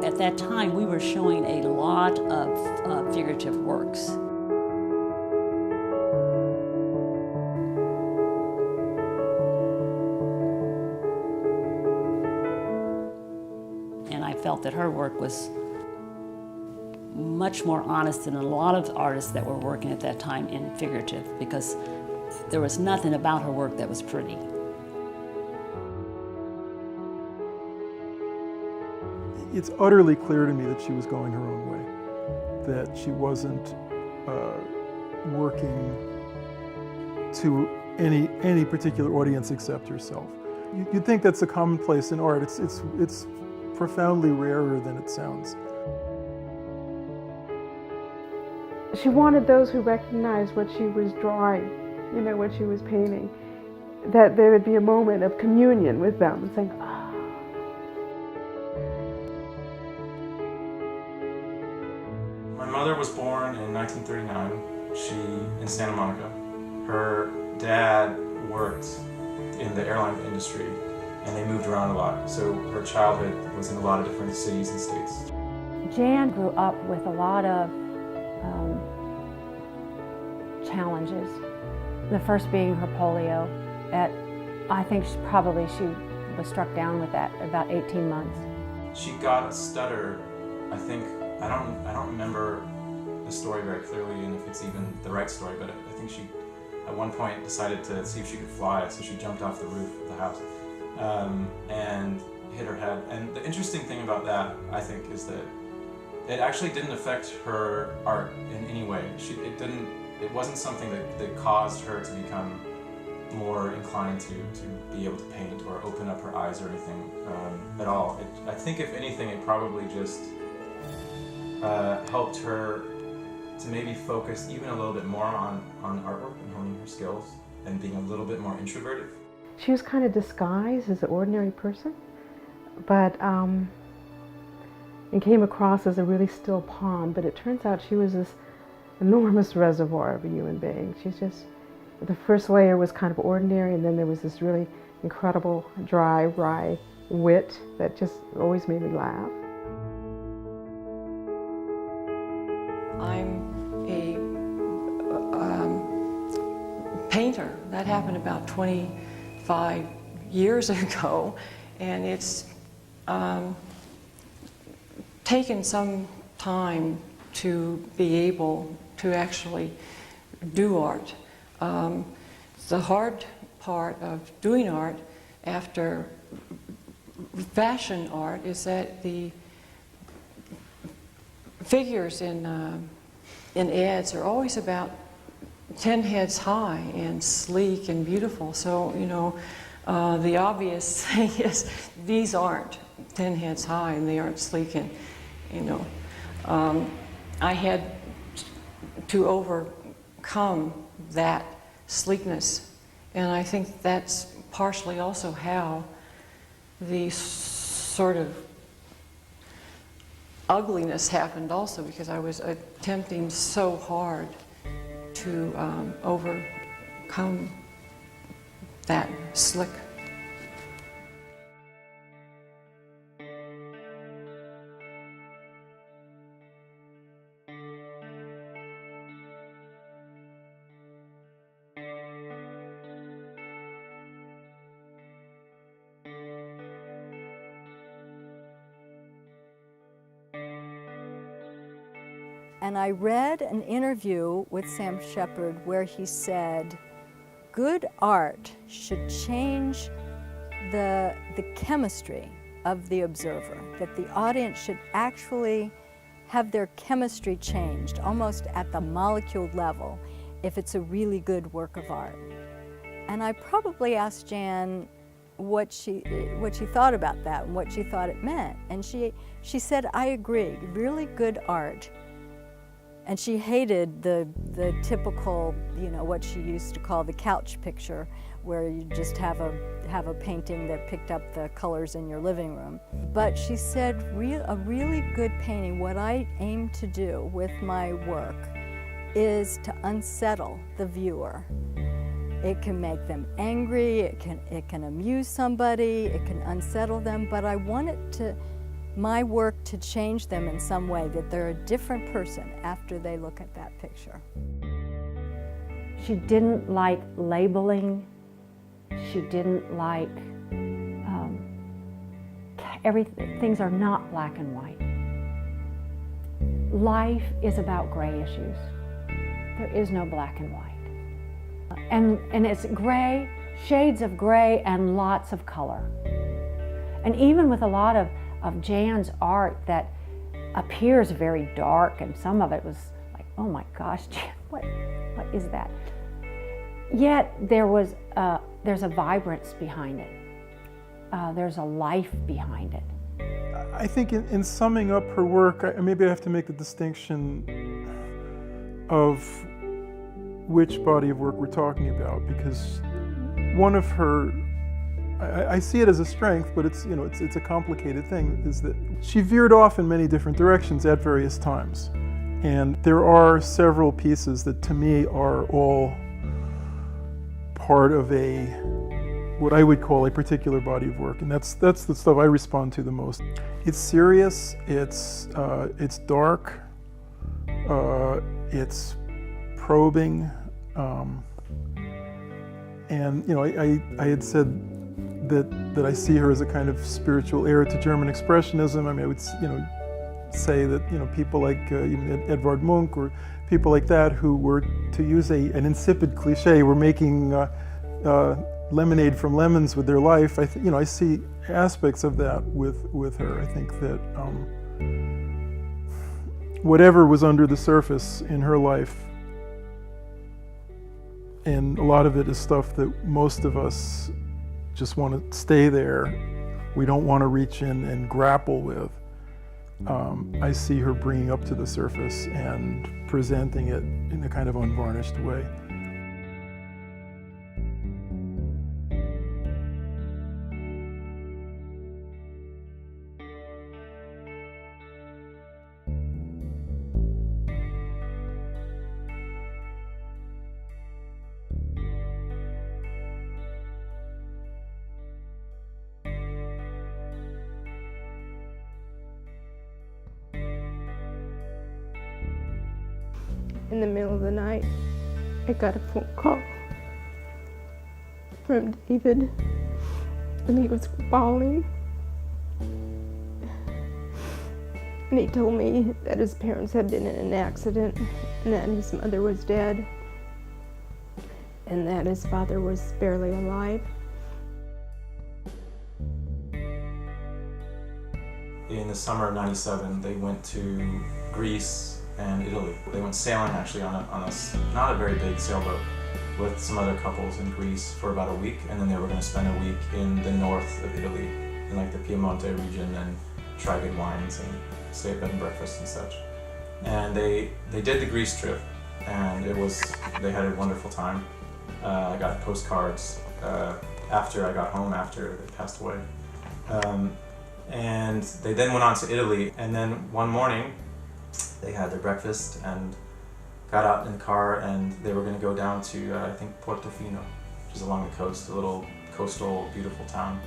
At that time, we were showing a lot of figurative works. And I felt that her work was much more honest than a lot of artists that were working at that time in figurative, because there was nothing about her work that was pretty. It's utterly clear to me that she was going her own way, that she wasn't working to any particular audience except herself. You'd think that's a commonplace in art. It's profoundly rarer than it sounds. She wanted those who recognized what she was drawing, what she was painting, that there would be a moment of communion with them and saying, oh. My mother was born in 1939, in Santa Monica. Her dad worked in the airline industry, and they moved around a lot, so her childhood was in a lot of different cities and states. Jan grew up with a lot of challenges. The first being her polio. I think she was struck down with that at about 18 months. She got a stutter, I think. I don't remember the story very clearly and if it's even the right story, but I think she at one point decided to see if she could fly, so she jumped off the roof of the house and hit her head. And the interesting thing about that, I think, is that it actually didn't affect her art in any way. It wasn't something that caused her to become more inclined to be able to paint or open up her eyes or anything at all. I think if anything, it probably just helped her to maybe focus even a little bit more on artwork and honing her skills and being a little bit more introverted. She was kind of disguised as an ordinary person, but and came across as a really still palm, but it turns out she was this enormous reservoir of a human being. She's just, the first layer was kind of ordinary, and then there was this really incredible, dry, wry wit that just always made me laugh. I'm a painter. That happened about 25 years ago, and it's taken some time to be able to actually do art. The hard part of doing art after fashion art is that the figures in ads are always about 10 heads high and sleek and beautiful. So, the obvious thing is these aren't 10 heads high and they aren't sleek, and, I had to overcome that sleekness, and I think that's partially also how the sort of ugliness happened also, because I was attempting so hard to overcome that slick. And I read an interview with Sam Shepard where he said, good art should change the chemistry of the observer, that the audience should actually have their chemistry changed, almost at the molecule level, if it's a really good work of art. And I probably asked Jan what she thought about that and what she thought it meant. And she said, I agree, really good art. And she hated the typical, what she used to call the couch picture, where you just have a painting that picked up the colors in your living room. But she said, a really good painting, what I aim to do with my work is to unsettle the viewer. It can make them angry, it can amuse somebody, it can unsettle them, but I want it my work to change them in some way, that they're a different person after they look at that picture. She didn't like labeling. She didn't like everything. Things are not black and white. Life is about gray issues. There is no black and white. And it's gray, shades of gray and lots of color. And even with a lot of Jan's art that appears very dark, and some of it was like, oh my gosh, Jan, what is that? Yet there's a vibrance behind it. There's a life behind it. I think in summing up her work, maybe I have to make the distinction of which body of work we're talking about, because one of her, I see it as a strength, but it's a complicated thing, is that she veered off in many different directions at various times. And there are several pieces that to me are all part of what I would call a particular body of work, and that's the stuff I respond to the most. It's serious, it's dark, it's probing, and I had said that I see her as a kind of spiritual heir to German Expressionism. I mean, I would say that people like even Edvard Munch or people like that, who were, to use an insipid cliche, were making lemonade from lemons with their life. I see aspects of that with her. I think that whatever was under the surface in her life, and a lot of it is stuff that most of us just want to stay there. We don't want to reach in and grapple with. I see her bringing up to the surface and presenting it in a kind of unvarnished way. In the middle of the night, I got a phone call from David, and he was bawling. And he told me that his parents had been in an accident, and that his mother was dead, and that his father was barely alive. In the summer of '97, they went to Greece and Italy. They went sailing actually on a not a very big sailboat with some other couples in Greece for about a week, and then they were going to spend a week in the north of Italy, in like the Piemonte region, and try good wines and stay at bed and breakfast and such. And they did the Greece trip, and they had a wonderful time. I got postcards after I got home, after they passed away. And they then went on to Italy, and then one morning they had their breakfast and got out in the car, and they were going to go down to, I think, Portofino, which is along the coast, a little coastal, beautiful town.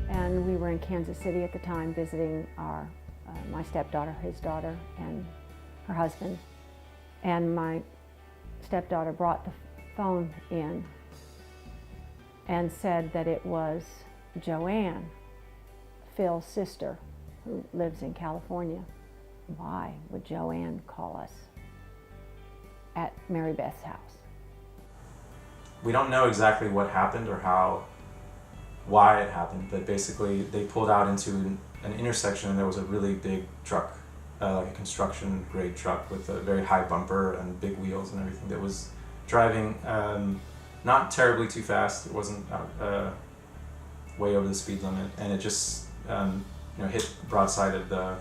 And we were in Kansas City at the time visiting my stepdaughter, his daughter, and her husband. And my stepdaughter brought the phone in and said that it was Joanne, Phil's sister, who lives in California. Why would Joanne call us at Mary Beth's house? We don't know exactly what happened or why it happened, but basically they pulled out into an intersection, and there was a really big truck, like a construction grade truck with a very high bumper and big wheels and everything, that was driving not terribly too fast. It wasn't way over the speed limit, and it just hit broadside of the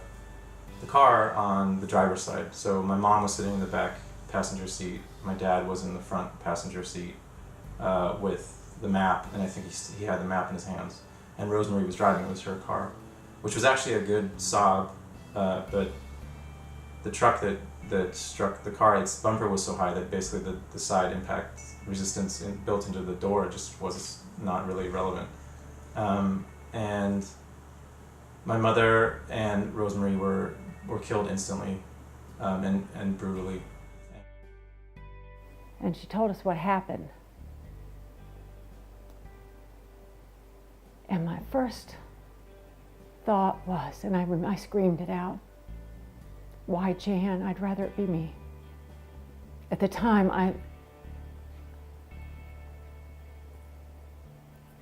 car on the driver's side. So my mom was sitting in the back passenger seat. My dad was in the front passenger seat with the map, and I think he had the map in his hands. And Rosemary was driving. It was her car, which was actually a good Saab, but the truck that struck the car, its bumper was so high that basically the side impact resistance built into the door just was not really relevant. and my mother and Rosemary were killed instantly, and brutally. And she told us what happened. And my first thought was, and I screamed it out, "Why, Jan? I'd rather it be me." At the time,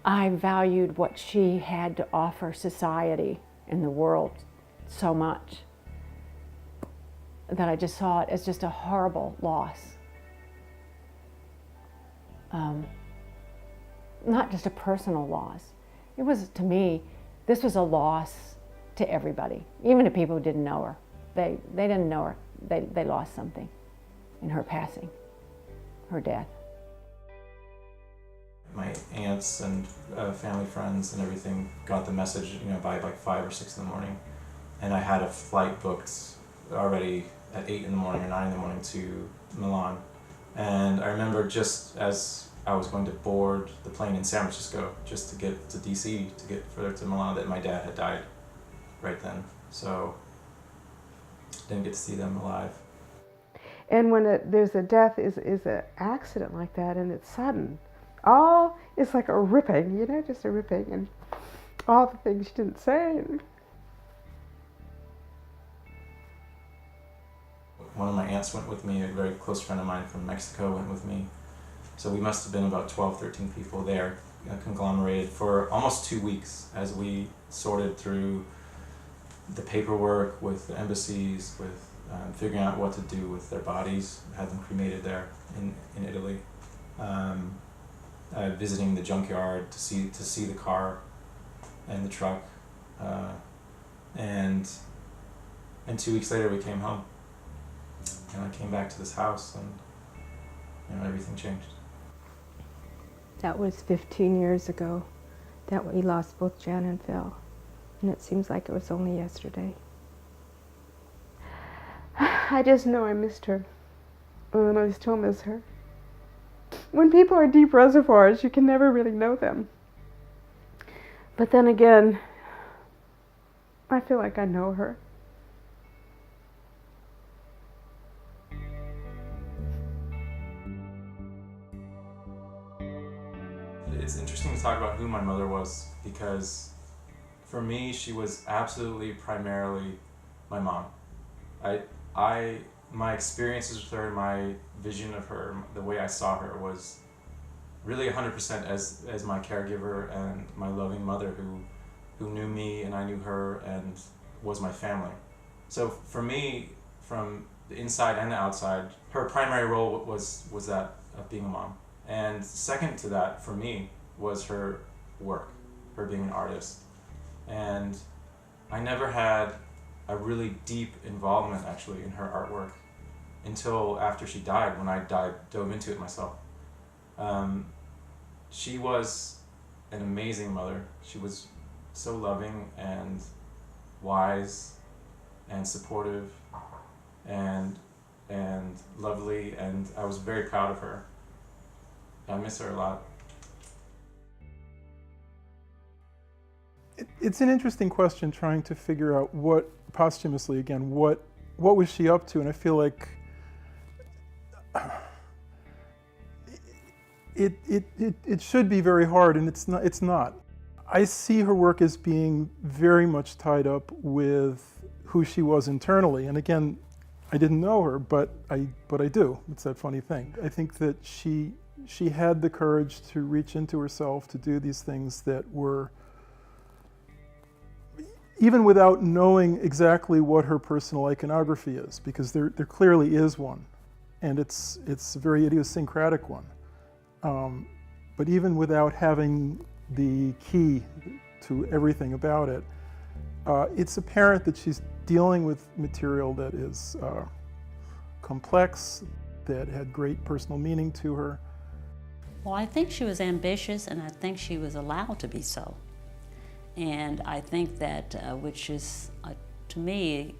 I valued what she had to offer society and the world so much that I just saw it as just a horrible loss. Not just a personal loss. It was, to me, this was a loss to everybody, even to people who didn't know her. They didn't know her. They lost something in her passing, her death. My aunts and family friends and everything got the message, by like 5 or 6 in the morning, and I had a flight booked already at 8 in the morning or 9 in the morning to Milan. And I remember just as I was going to board the plane in San Francisco just to get to DC, to get further to Milan, that my dad had died right then. So didn't get to see them alive. And when there's a death, is an accident like that, and it's sudden, it's like a ripping, just a ripping, and all the things you didn't say. One of my aunts went with me, a very close friend of mine from Mexico went with me. So we must have been about 12, 13 people there, conglomerated for almost 2 weeks as we sorted through the paperwork with the embassies, with figuring out what to do with their bodies, had them cremated there in Italy. Visiting the junkyard to see the car and the truck, and 2 weeks later we came home, and I came back to this house, and everything changed. That was 15 years ago that we lost both Jan and Phil, and it seems like it was only yesterday. I just know I missed her, and I still miss her. When people are deep reservoirs, you can never really know them. But then again, I feel like I know her. It's interesting to talk about who my mother was, because for me, she was absolutely primarily my mom. My experiences with her, my vision of her, the way I saw her was really 100% as my caregiver and my loving mother who knew me and I knew her and was my family. So for me, from the inside and the outside, her primary role was that of being a mom. And second to that, for me, was her work, her being an artist. And I never had a really deep involvement actually in her artwork until after she died, when I dove into it myself. She was an amazing mother. She was so loving and wise and supportive and lovely, and I was very proud of her. I miss her a lot. It's an interesting question, trying to figure out what, posthumously again, what was she up to? And I feel like it should be very hard, and it's not. I see her work as being very much tied up with who she was internally. And again, I didn't know her, but I do. It's that funny thing. I think that she had the courage to reach into herself, to do these things that were, even without knowing exactly what her personal iconography is, because there clearly is one, and it's a very idiosyncratic one. But even without having the key to everything about it, it's apparent that she's dealing with material that is complex, that had great personal meaning to her. Well, I think she was ambitious, and I think she was allowed to be so. And I think that, which is, to me,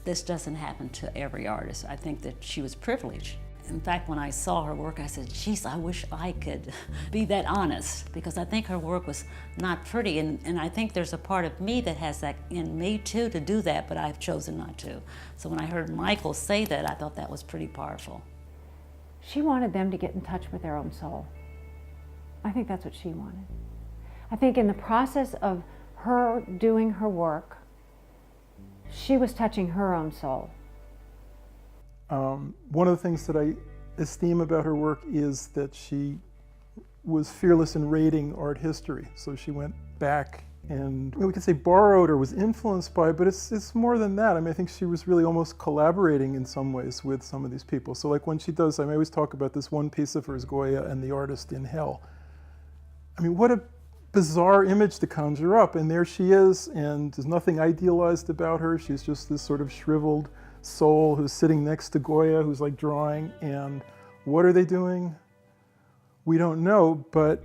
this doesn't happen to every artist. I think that she was privileged In fact, when I saw her work, I said, geez, I wish I could be that honest, because I think her work was not pretty, and I think there's a part of me that has that in me too to do that, but I've chosen not to. So when I heard Michael say that, I thought that was pretty powerful. She wanted them to get in touch with their own soul. I think that's what she wanted. I think in the process of her doing her work, she was touching her own soul. One of the things that I esteem about her work is that she was fearless in rating art history. So she went back and we could say borrowed or was influenced by, but it's more than that. I mean, I think she was really almost collaborating in some ways with some of these people. So like when she does, I mean, I always talk about this one piece of hers, Goya and the Artist in Hell. I mean, what a bizarre image to conjure up. And there she is, and there's nothing idealized about her. She's just this sort of shriveled soul who's sitting next to Goya, who's like drawing. And what are they doing? We don't know, but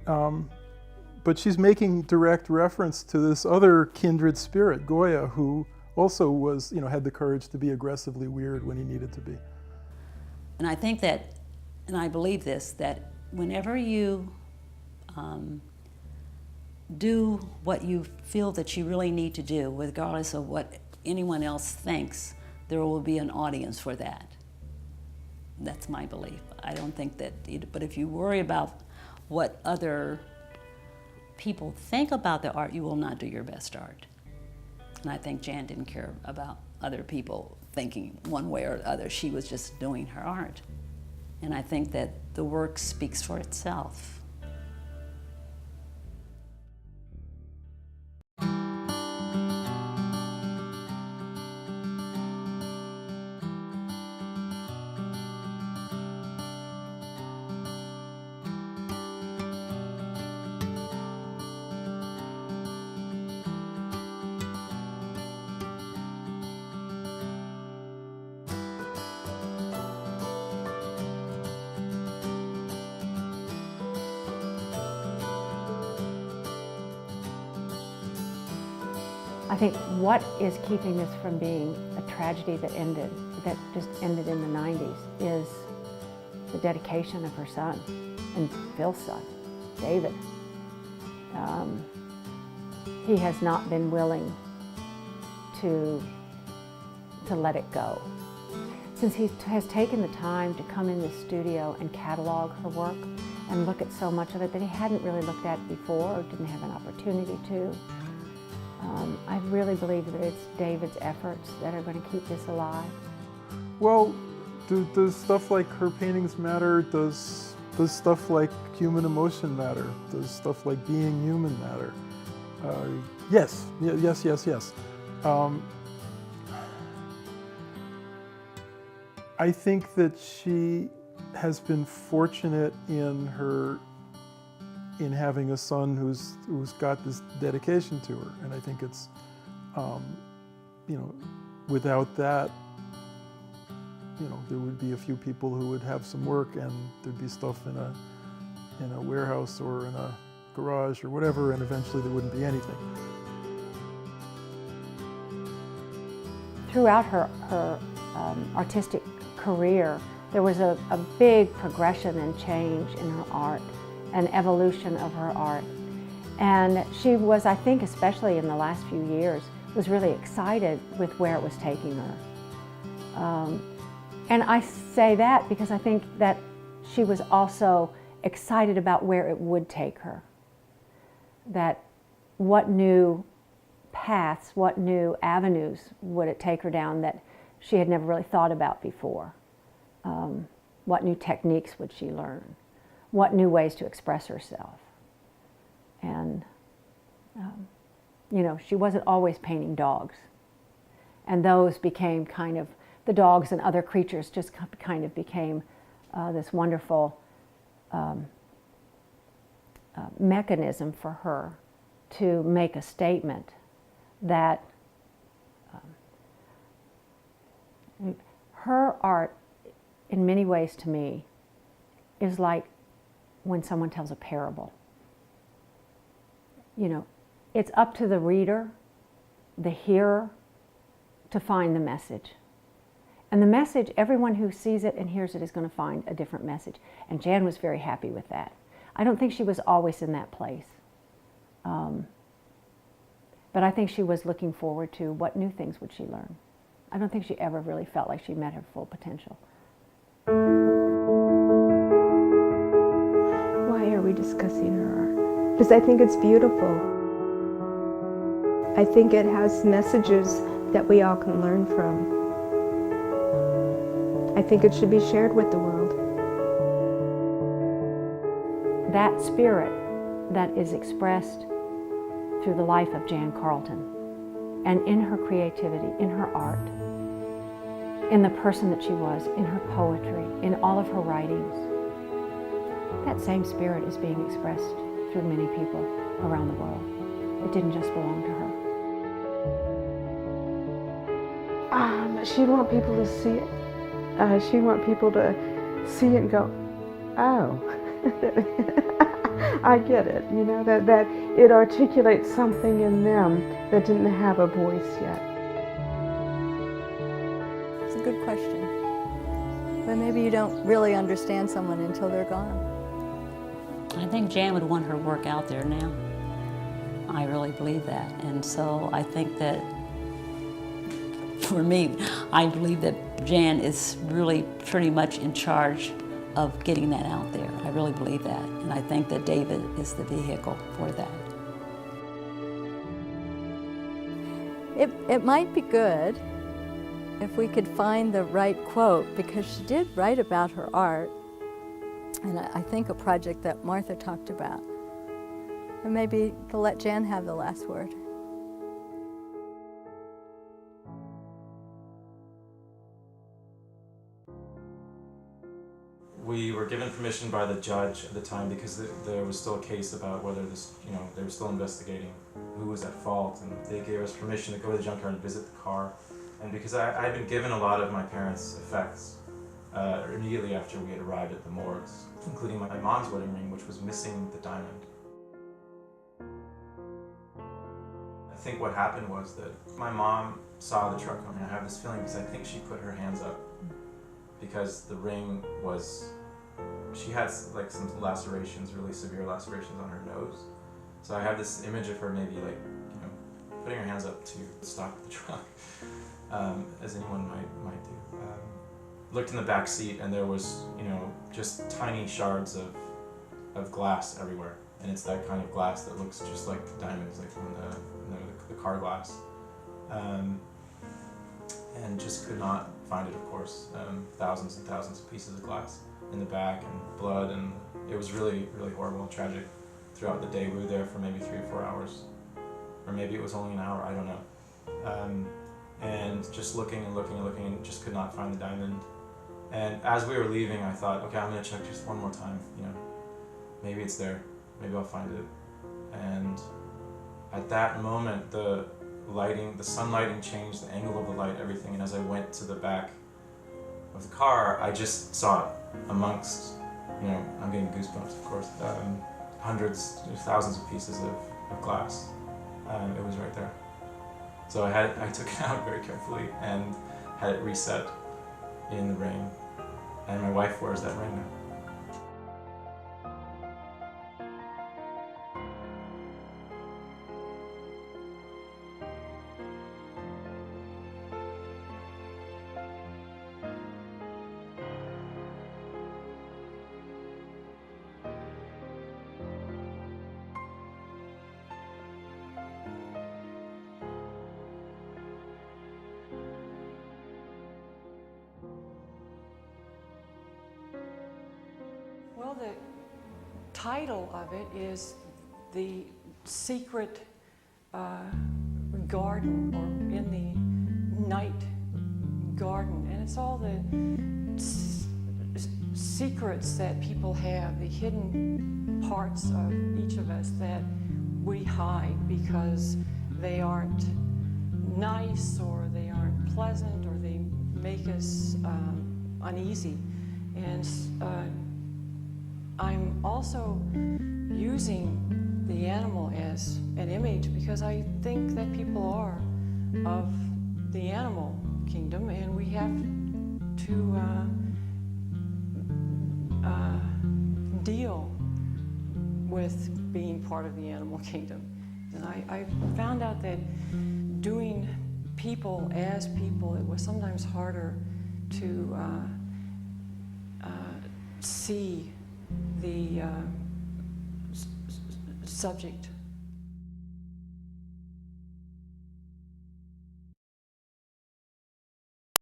she's making direct reference to this other kindred spirit, Goya, who also was, you know, had the courage to be aggressively weird when he needed to be. And I think that, and I believe this, that whenever you do what you feel that you really need to do, regardless of what anyone else thinks, there will be an audience for that. That's my belief. I don't think that, but if you worry about what other people think about the art, you will not do your best art. And I think Jan didn't care about other people thinking one way or the other. She was just doing her art. And I think that the work speaks for itself. I think what is keeping this from being a tragedy that just ended in the 90s, is the dedication of her son, and Phil's son, David. He has not been willing to let it go. Since he has taken the time to come in the studio and catalog her work and look at so much of it that he hadn't really looked at before or didn't have an opportunity to, I really believe that it's David's efforts that are going to keep this alive. Well, does stuff like her paintings matter? Does stuff like human emotion matter? Does stuff like being human matter? Yes. I think that she has been fortunate in having a son who's got this dedication to her, and I think it's, you know, without that, you know, there would be a few people who would have some work, and there'd be stuff in a warehouse or in a garage or whatever, and eventually there wouldn't be anything. Throughout her artistic career, there was a big progression and change in her art, an evolution of her art. And she was, I think, especially in the last few years, was really excited with where it was taking her. And I say that because I think that she was also excited about where it would take her. That what new paths, what new avenues would it take her down that she had never really thought about before? What new techniques would she learn? What new ways to express herself? And, you know, she wasn't always painting dogs. And those became kind of, the dogs and other creatures just kind of became this wonderful mechanism for her to make a statement that her art, in many ways to me, is like when someone tells a parable. You know, it's up to the reader, the hearer, to find the message. And the message, everyone who sees it and hears it is going to find a different message. And Jan was very happy with that. I don't think she was always in that place. But I think she was looking forward to what new things would she learn. I don't think she ever really felt like she met her full potential. Why are we discussing her art? Because I think it's beautiful. I think it has messages that we all can learn from. I think it should be shared with the world. That spirit that is expressed through the life of Jan Karlton, and in her creativity, in her art, in the person that she was, in her poetry, in all of her writings, that same spirit is being expressed through many people around the world. It didn't just belong to her. She'd want people to see it. She'd want people to see it and go, oh, I get it. You know, that it articulates something in them that didn't have a voice yet. It's a good question. But maybe you don't really understand someone until they're gone. I think Jan would want her work out there now. I really believe that. And so I think that, for me, I believe that Jan is really pretty much in charge of getting that out there. I really believe that. And I think that David is the vehicle for that. It might be good if we could find the right quote, because she did write about her art, and I think a project that Martha talked about. And maybe to let Jan have the last word. We were given permission by the judge at the time because there was still a case about whether this, they were still investigating who was at fault, and they gave us permission to go to the junkyard and visit the car. And because I had been given a lot of my parents' effects immediately after we had arrived at the morgues, including my mom's wedding ring, which was missing the diamond. I think what happened was that my mom saw the truck coming. I have this feeling because I think she put her hands up because the ring was, she had like some lacerations, really severe lacerations on her nose. So I have this image of her maybe like, putting her hands up to stop the truck, as anyone might do. Looked in the back seat and there was, just tiny shards of glass everywhere. And it's that kind of glass that looks just like diamonds, like from the car glass. And just could not find it, of course. Thousands and thousands of pieces of glass in the back and blood, and it was really, really horrible and tragic. Throughout the day, we were there for maybe 3 or 4 hours, or maybe it was only an hour, I don't know. And just looking and looking and looking, and just could not find the diamond. And as we were leaving, I thought, okay, I'm gonna check just one more time, maybe it's there, maybe I'll find it. And at that moment, the sun lighting changed, the angle of the light, everything, and as I went to the back of the car, I just saw it amongst, I'm getting goosebumps, of course, hundreds, thousands of pieces of glass. It was right there. So I took it out very carefully and had it reset in the ring, and my wife wears that ring now. Well, the title of it is The Secret Garden, or In the Night Garden. And it's all the secrets that people have, the hidden parts of each of us that we hide because they aren't nice, or they aren't pleasant, or they make us uneasy. And I'm also using the animal as an image because I think that people are of the animal kingdom, and we have to deal with being part of the animal kingdom. And I found out that doing people as people, it was sometimes harder to see the subject